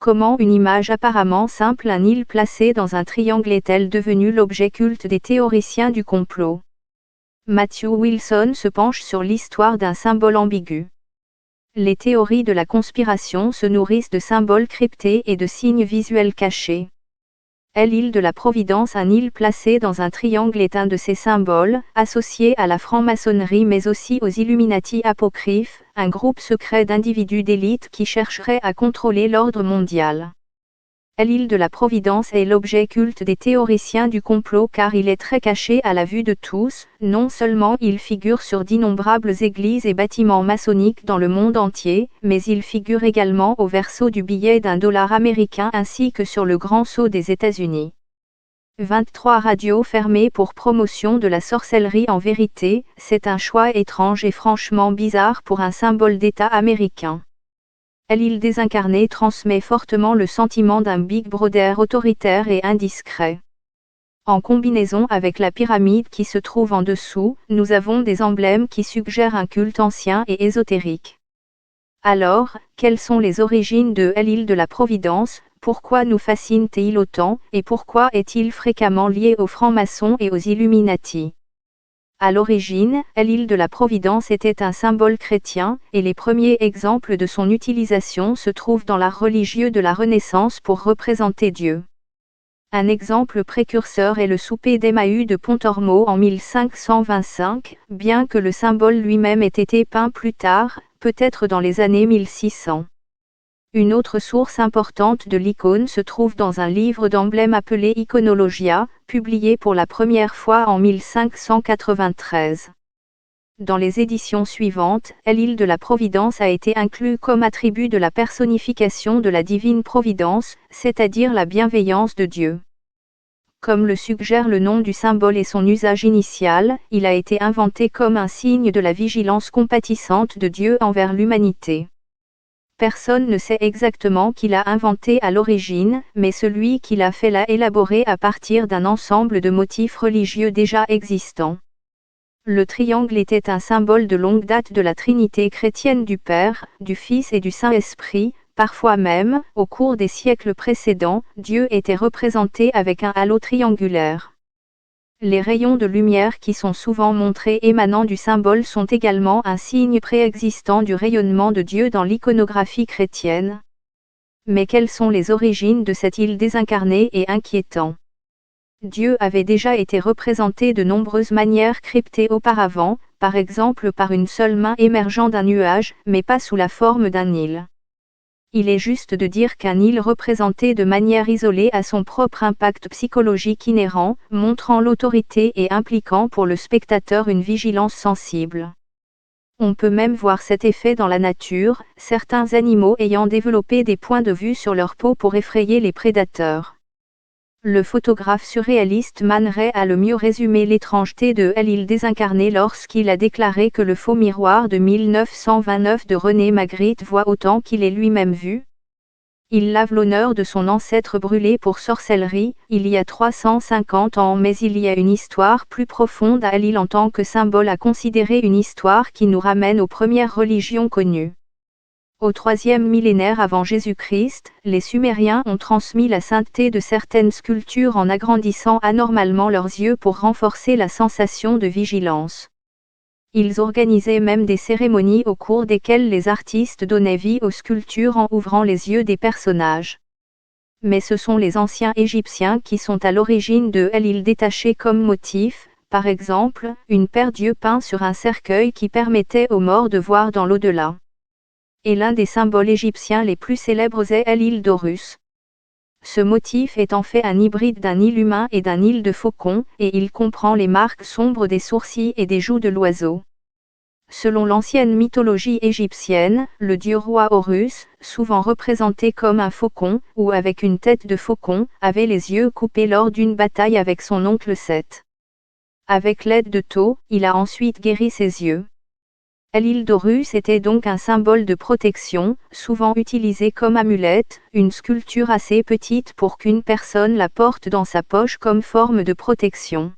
Comment une image apparemment simple, un île placée dans un triangle, est-elle devenue l'objet culte des théoriciens du complot? Matthew Wilson se penche sur l'histoire d'un symbole ambigu. Les théories de la conspiration se nourrissent de symboles cryptés et de signes visuels cachés. L'île de la Providence, un île placé dans un triangle, est un de ces symboles, associés à la franc-maçonnerie mais aussi aux Illuminati apocryphes, un groupe secret d'individus d'élite qui chercherait à contrôler l'ordre mondial. L'île de la Providence est l'objet culte des théoriciens du complot car il est très caché à la vue de tous. Non seulement il figure sur d'innombrables églises et bâtiments maçonniques dans le monde entier, mais il figure également au verso du billet d'$1 américain ainsi que sur le grand sceau des États-Unis. 23 radios fermées pour promotion de la sorcellerie. En vérité, c'est un choix étrange et franchement bizarre pour un symbole d'État américain. L'île désincarnée transmet fortement le sentiment d'un Big Brother autoritaire et indiscret. En combinaison avec la pyramide qui se trouve en dessous, nous avons des emblèmes qui suggèrent un culte ancien et ésotérique. Alors, quelles sont les origines de l'île de la Providence? Pourquoi nous fascine-t-il autant, et pourquoi est-il fréquemment lié aux francs-maçons et aux Illuminati? À l'origine, l'île de la Providence était un symbole chrétien, et les premiers exemples de son utilisation se trouvent dans l'art religieux de la Renaissance pour représenter Dieu. Un exemple précurseur est le souper d'Emmaüs de Pontormo en 1525, bien que le symbole lui-même ait été peint plus tard, peut-être dans les années 1600. Une autre source importante de l'icône se trouve dans un livre d'emblèmes appelé Iconologia, publié pour la première fois en 1593. Dans les éditions suivantes, l'île de la Providence a été inclus comme attribut de la personnification de la divine providence, c'est-à-dire la bienveillance de Dieu. Comme le suggère le nom du symbole et son usage initial, il a été inventé comme un signe de la vigilance compatissante de Dieu envers l'humanité. Personne ne sait exactement qui l'a inventé à l'origine, mais celui qui l'a fait l'a élaboré à partir d'un ensemble de motifs religieux déjà existants. Le triangle était un symbole de longue date de la Trinité chrétienne du Père, du Fils et du Saint-Esprit. Parfois même, au cours des siècles précédents, Dieu était représenté avec un halo triangulaire. Les rayons de lumière qui sont souvent montrés émanant du symbole sont également un signe préexistant du rayonnement de Dieu dans l'iconographie chrétienne. Mais quelles sont les origines de cette île désincarnée et inquiétant? Dieu avait déjà été représenté de nombreuses manières cryptées auparavant, par exemple par une seule main émergeant d'un nuage, mais pas sous la forme d'un île. Il est juste de dire qu'un île représenté de manière isolée a son propre impact psychologique inhérent, montrant l'autorité et impliquant pour le spectateur une vigilance sensible. On peut même voir cet effet dans la nature, certains animaux ayant développé des points de vue sur leur peau pour effrayer les prédateurs. Le photographe surréaliste Man Ray a le mieux résumé l'étrangeté de l'île désincarnée lorsqu'il a déclaré que le faux miroir de 1929 de René Magritte voit autant qu'il est lui-même vu. Il lave l'honneur de son ancêtre brûlé pour sorcellerie, il y a 350 ans, mais il y a une histoire plus profonde à l'île en tant que symbole à considérer, une histoire qui nous ramène aux premières religions connues. Au IIIe millénaire avant Jésus-Christ, les Sumériens ont transmis la sainteté de certaines sculptures en agrandissant anormalement leurs yeux pour renforcer la sensation de vigilance. Ils organisaient même des cérémonies au cours desquelles les artistes donnaient vie aux sculptures en ouvrant les yeux des personnages. Mais ce sont les anciens Égyptiens qui sont à l'origine de l'île détachée comme motif, par exemple, une paire d'yeux peints sur un cercueil qui permettait aux morts de voir dans l'au-delà. Et l'un des symboles égyptiens les plus célèbres est l'île d'Horus. Ce motif est en fait un hybride d'un île humain et d'un île de faucon, et il comprend les marques sombres des sourcils et des joues de l'oiseau. Selon l'ancienne mythologie égyptienne, le dieu roi Horus, souvent représenté comme un faucon, ou avec une tête de faucon, avait les yeux coupés lors d'une bataille avec son oncle Seth. Avec l'aide de Thoth, il a ensuite guéri ses yeux. L'île d'Horus était donc un symbole de protection, souvent utilisé comme amulette, une sculpture assez petite pour qu'une personne la porte dans sa poche comme forme de protection.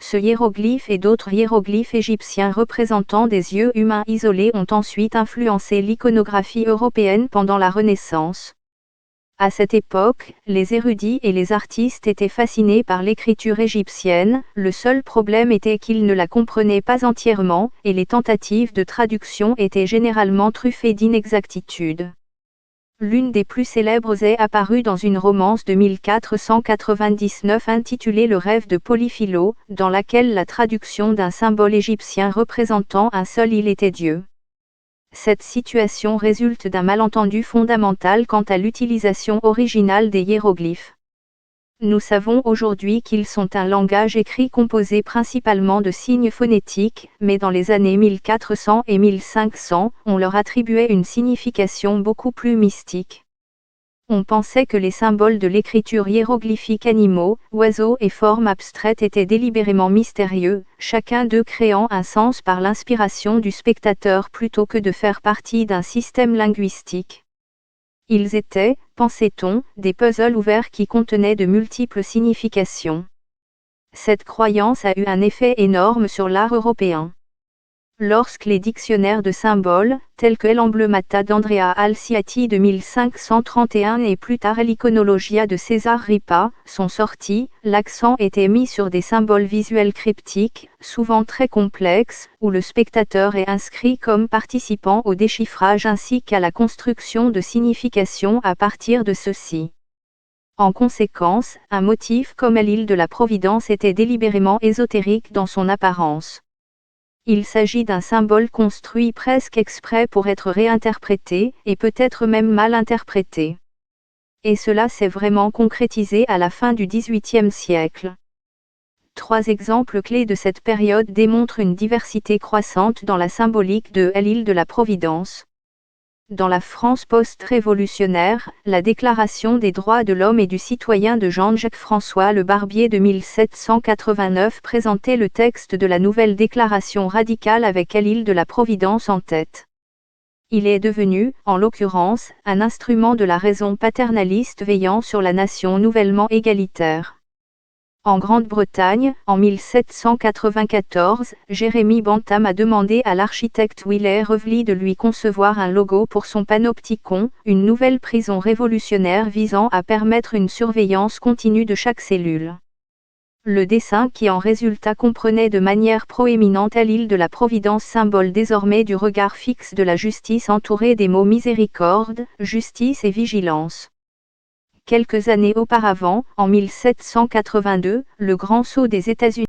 Ce hiéroglyphe et d'autres hiéroglyphes égyptiens représentant des yeux humains isolés ont ensuite influencé l'iconographie européenne pendant la Renaissance. À cette époque, les érudits et les artistes étaient fascinés par l'écriture égyptienne, le seul problème était qu'ils ne la comprenaient pas entièrement, et les tentatives de traduction étaient généralement truffées d'inexactitudes. L'une des plus célèbres est apparue dans une romance de 1499 intitulée Le rêve de Polyphilo, dans laquelle la traduction d'un symbole égyptien représentant un seul île était Dieu. Cette situation résulte d'un malentendu fondamental quant à l'utilisation originale des hiéroglyphes. Nous savons aujourd'hui qu'ils sont un langage écrit composé principalement de signes phonétiques, mais dans les années 1400 et 1500, on leur attribuait une signification beaucoup plus mystique. On pensait que les symboles de l'écriture hiéroglyphique animaux, oiseaux et formes abstraites étaient délibérément mystérieux, chacun d'eux créant un sens par l'inspiration du spectateur plutôt que de faire partie d'un système linguistique. Ils étaient, pensait-on, des puzzles ouverts qui contenaient de multiples significations. Cette croyance a eu un effet énorme sur l'art européen. Lorsque les dictionnaires de symboles, tels que l'Emblemata d'Andrea Alciati de 1531 et plus tard l'Iconologia de César Ripa, sont sortis, l'accent était mis sur des symboles visuels cryptiques, souvent très complexes, où le spectateur est inscrit comme participant au déchiffrage ainsi qu'à la construction de significations à partir de ceux-ci. En conséquence, un motif comme l'île de la Providence était délibérément ésotérique dans son apparence. Il s'agit d'un symbole construit presque exprès pour être réinterprété, et peut-être même mal interprété. Et cela s'est vraiment concrétisé à la fin du XVIIIe siècle. 3 exemples clés de cette période démontrent une diversité croissante dans la symbolique de l'île de la Providence. Dans la France post-révolutionnaire, la Déclaration des droits de l'homme et du citoyen de Jean-Jacques François Le Barbier de 1789 présentait le texte de la nouvelle déclaration radicale avec l'île de la Providence en tête. Il est devenu, en l'occurrence, un instrument de la raison paternaliste veillant sur la nation nouvellement égalitaire. En Grande-Bretagne, en 1794, Jérémy Bentham a demandé à l'architecte Wiley Reveley de lui concevoir un logo pour son panopticon, une nouvelle prison révolutionnaire visant à permettre une surveillance continue de chaque cellule. Le dessin qui en résulta comprenait de manière proéminente l'île de la Providence, symbole désormais du regard fixe de la justice entouré des mots miséricorde, justice et vigilance. Quelques années auparavant, en 1782, le Grand Sceau des États-Unis